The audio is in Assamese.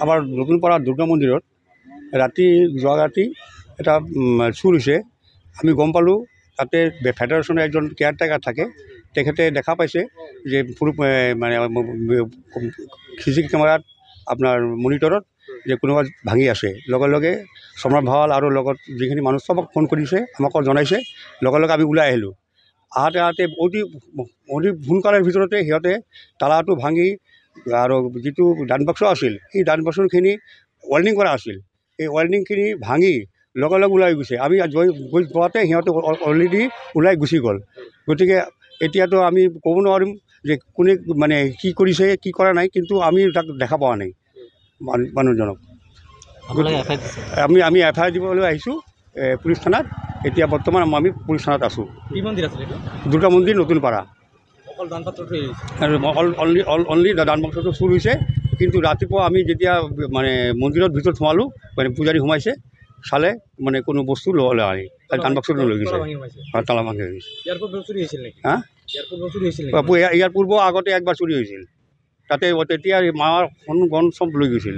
আমাৰ নতুনপাৰা দুৰ্গা মন্দিৰত যোৱা ৰাতি এটা চুৰ হৈছে। আমি গম পালোঁ তাতে ফেডাৰেশ্যনৰ এজন কেয়াৰটেকাৰ থাকে, তেখেতে দেখা পাইছে যে মানে CC কেমেৰাত আপোনাৰ মনিটৰত যে কোনোবা ভাঙি আছে। লগে লগে সম্ৰাট ভাৱাল আৰু লগত যিখিনি মানুহ চবক ফোন কৰিছে, আমাকো জনাইছে। লগে লগে আমি ওলাই আহিলোঁ। আহোঁতে অতি সোনকালৰ ভিতৰতে সিহঁতে তালাটো ভাঙি আৰু যিটো ডান বাক্স আছিল, সেই ডান বাক্সখিনি ৱেল্ডিং কৰা আছিল, এই ৱেল্ডিংখিনি ভাঙি লগে লগে ওলাই গৈছে। আমি গৈ যোৱাতে সিহঁতে অলৰেডি ওলাই গুচি গ'ল। গতিকে এতিয়াতো আমি ক'ব নোৱাৰিম যে কোনে মানে কি কৰিছে কি কৰা নাই, কিন্তু আমি তাক দেখা পোৱা নাই মানুহজনক। আমি FIR দিবলৈ আহিছোঁ পুলিচ থানাত। এতিয়া বৰ্তমান আমি পুলিচ থানাত আছোঁ। দুৰ্গা মন্দিৰ নতুনপাৰা। অনলি দান বাক্সটো চুৰ হৈছে, কিন্তু ৰাতিপুৱা আমি যেতিয়া মানে মন্দিৰৰ ভিতৰত সোমালোঁ, মানে পূজাৰী সোমাইছে, চালে মানে কোনো বস্তু লোৱা নাই, দান বাক্সটো লৈ গৈছে, তালা ভাঙি হৈ গৈছে। ইয়াৰ পূৰ্ব আগতে একবাৰ চুৰি হৈছিল, তাতে তেতিয়া মাৰ সোণ গণ চব লৈ গৈছিল।